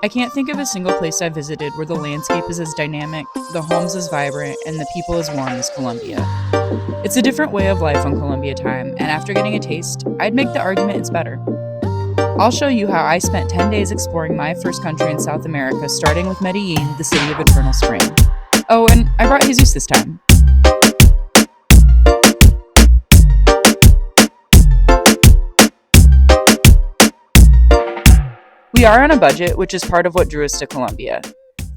I can't think of a single place I visited where the landscape is as dynamic, the homes as vibrant, and the people as warm as Colombia. It's a different way of life on Colombia time, and after getting a taste, I'd make the argument it's better. I'll show you how I spent 10 days exploring my first country in South America, starting with Medellin, the city of eternal spring. Oh, and I brought Jesus this time. We are on a budget, which is part of what drew us to Colombia.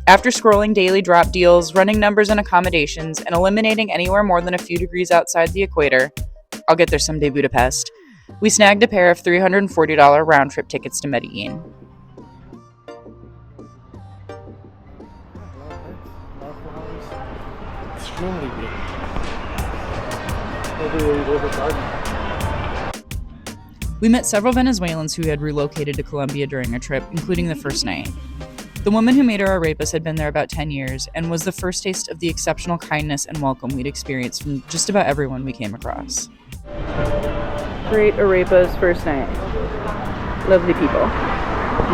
After scrolling daily drop deals, running numbers and accommodations, and eliminating anywhere more than a few degrees outside the equator, I'll get there someday, Budapest, we snagged a pair of $340 round-trip tickets to Medellin. Extremely big. Maybe we go to the garden. We met several Venezuelans who had relocated to Colombia during our trip, including the first night. The woman who made our arepas had been there about 10 years and was the first taste of the exceptional kindness and welcome we'd experienced from just about everyone we came across. Great arepas first night. Lovely people.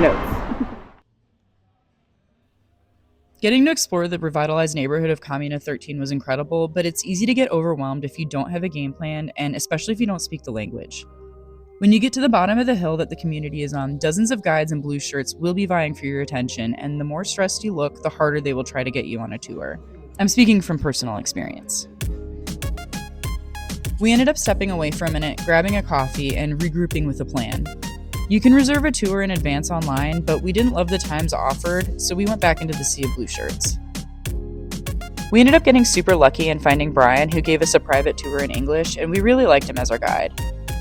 Notes. Getting to explore the revitalized neighborhood of Comuna 13 was incredible, but it's easy to get overwhelmed if you don't have a game plan, and especially if you don't speak the language. When you get to the bottom of the hill that the community is on, dozens of guides in blue shirts will be vying for your attention, and the more stressed you look, the harder they will try to get you on a tour. I'm speaking from personal experience. We ended up stepping away for a minute, grabbing a coffee, and regrouping with a plan. You can reserve a tour in advance online, but we didn't love the times offered, so we went back into the sea of blue shirts. We ended up getting super lucky and finding Brian, who gave us a private tour in English, and we really liked him as our guide.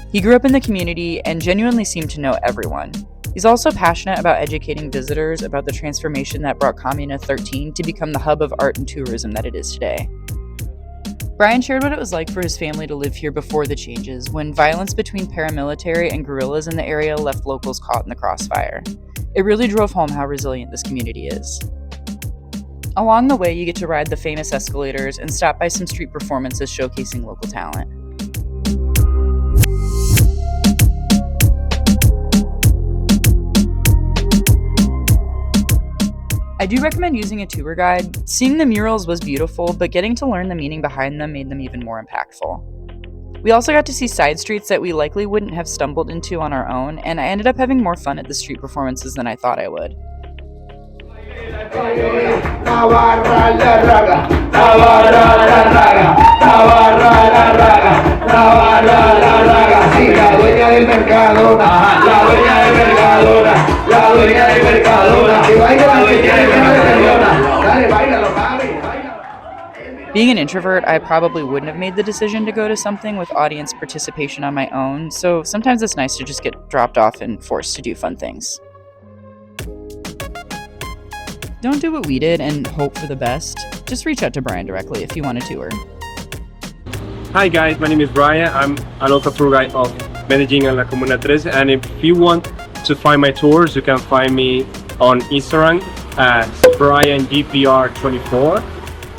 He grew up in the community and genuinely seemed to know everyone. He's also passionate about educating visitors about the transformation that brought Comuna 13 to become the hub of art and tourism that it is today. Brian shared what it was like for his family to live here before the changes, when violence between paramilitary and guerrillas in the area left locals caught in the crossfire. It really drove home how resilient this community is. Along the way, you get to ride the famous escalators and stop by some street performances showcasing local talent. I do recommend using a tour guide. Seeing the murals was beautiful, but getting to learn the meaning behind them made them even more impactful. We also got to see side streets that we likely wouldn't have stumbled into on our own, and I ended up having more fun at the street performances than I thought I would. Being an introvert, I probably wouldn't have made the decision to go to something with audience participation on my own, so sometimes it's nice to just get dropped off and forced to do fun things. Don't do what we did and hope for the best. Just reach out to Brian directly if you want a tour. Hi guys, my name is Brian. I'm a local tour guide of Medellin and La Comuna 3, and if you want to find my tours, you can find me on Instagram at BrianGPR24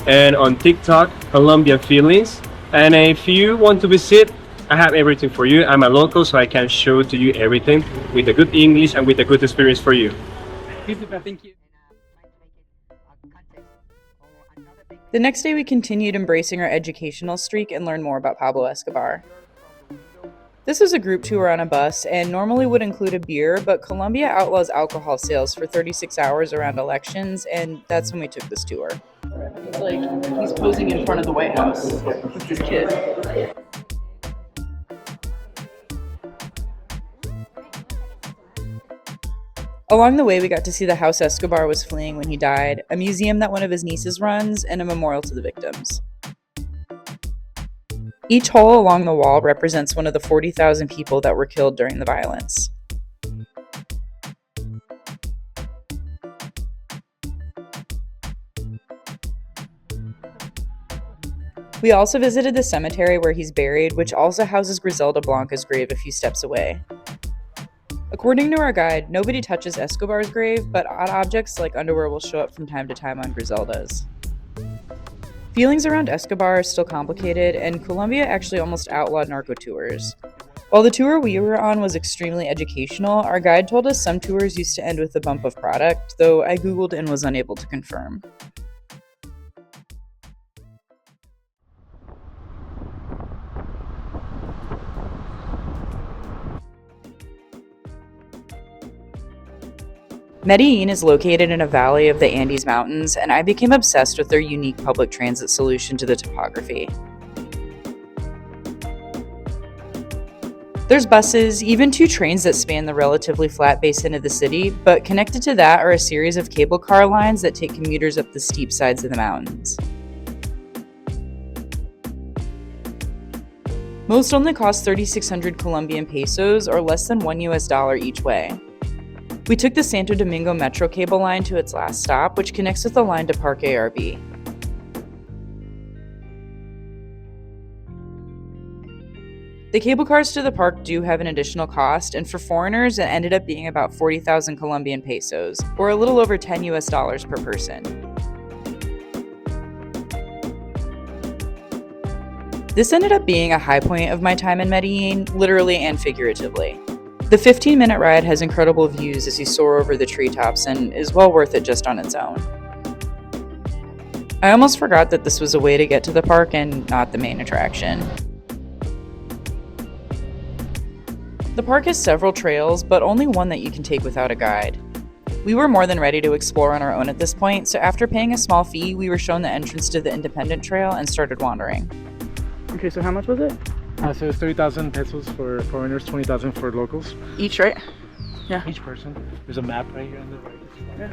and on TikTok, Colombian Feelings. And if you want to visit, I have everything for you. I'm a local, so I can show to you everything with a good English and with a good experience for you. Thank you. The next day, we continued embracing our educational streak and learned more about Pablo Escobar. This was a group tour on a bus and normally would include a beer, but Colombia outlaws alcohol sales for 36 hours around elections, and that's when we took this tour. He's posing in front of the White House with his kid. Along the way, we got to see the house Escobar was fleeing when he died, a museum that one of his nieces runs, and a memorial to the victims. Each hole along the wall represents one of the 40,000 people that were killed during the violence. We also visited the cemetery where he's buried, which also houses Griselda Blanca's grave a few steps away. According to our guide, nobody touches Escobar's grave, but odd objects like underwear will show up from time to time on Griselda's. Feelings around Escobar are still complicated, and Colombia actually almost outlawed narco tours. While the tour we were on was extremely educational, our guide told us some tours used to end with a bump of product, though I Googled and was unable to confirm. Medellin is located in a valley of the Andes Mountains, and I became obsessed with their unique public transit solution to the topography. There's buses, even 2 trains that span the relatively flat basin of the city, but connected to that are a series of cable car lines that take commuters up the steep sides of the mountains. Most only cost 3,600 Colombian pesos, or less than $1 each way. We took the Santo Domingo Metrocable line to its last stop, which connects with the line to Parque Arvi. The cable cars to the park do have an additional cost, and for foreigners, it ended up being about 40,000 Colombian pesos, or a little over $10 per person. This ended up being a high point of my time in Medellin, literally and figuratively. The 15-minute ride has incredible views as you soar over the treetops and is well worth it just on its own. I almost forgot that this was a way to get to the park and not the main attraction. The park has several trails, but only one that you can take without a guide. We were more than ready to explore on our own at this point, so after paying a small fee, we were shown the entrance to the independent trail and started wandering. Okay, so how much was it? So it's 30,000 pesos for foreigners, 20,000 for locals. Each, right? Yeah. Each person. There's a map right here on the right. Yeah.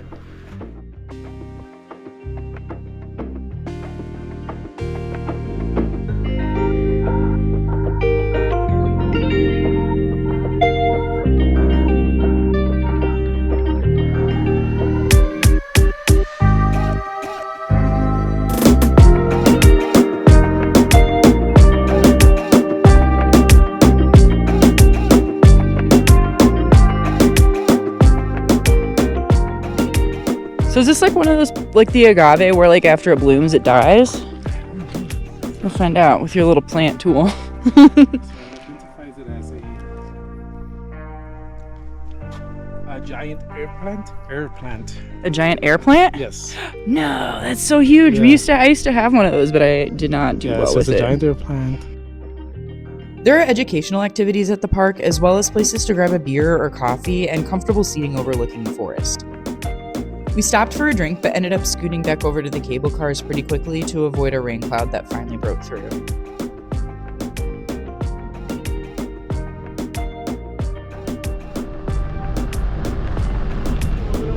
So is this like one of those, like the agave, where like after it blooms it dies? We'll find out with your little plant tool. So it identifies it as a giant air plant. A giant air plant? Yes. No, that's so huge. Yeah. I used to have one of those, but I did not do well so with it's it. a giant air plant. There are educational activities at the park, as well as places to grab a beer or coffee and comfortable seating overlooking the forest. We stopped for a drink, but ended up scooting back over to the cable cars pretty quickly to avoid a rain cloud that finally broke through.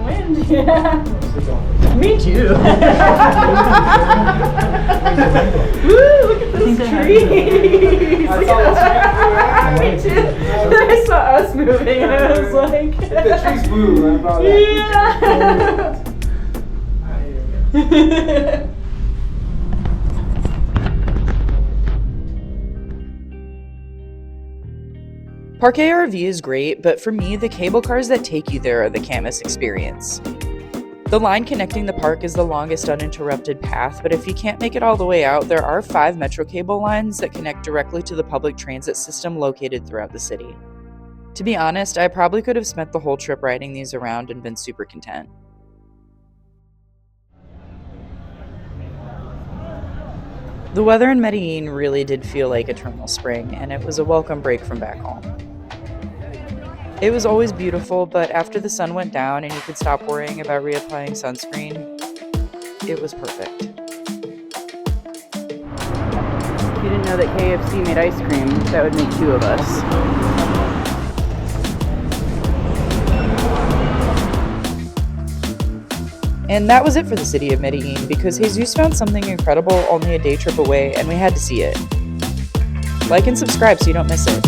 Wind, yeah. Me too. Woo, look at those trees. Me too. I saw us moving and I was like... The trees move, I brought that. Yeah. Parque Arvi is great, but for me, the cable cars that take you there are the can't-miss experience. The line connecting the park is the longest uninterrupted path, but if you can't make it all the way out, there are 5 Metrocable lines that connect directly to the public transit system located throughout the city. To be honest, I probably could have spent the whole trip riding these around and been super content. The weather in Medellin really did feel like eternal spring, and it was a welcome break from back home. It was always beautiful, but after the sun went down and you could stop worrying about reapplying sunscreen, it was perfect. If you didn't know that KFC made ice cream, that would make 2 of us. And that was it for the city of Medellin, because Jesus found something incredible only a day trip away, and we had to see it. Like and subscribe so you don't miss it.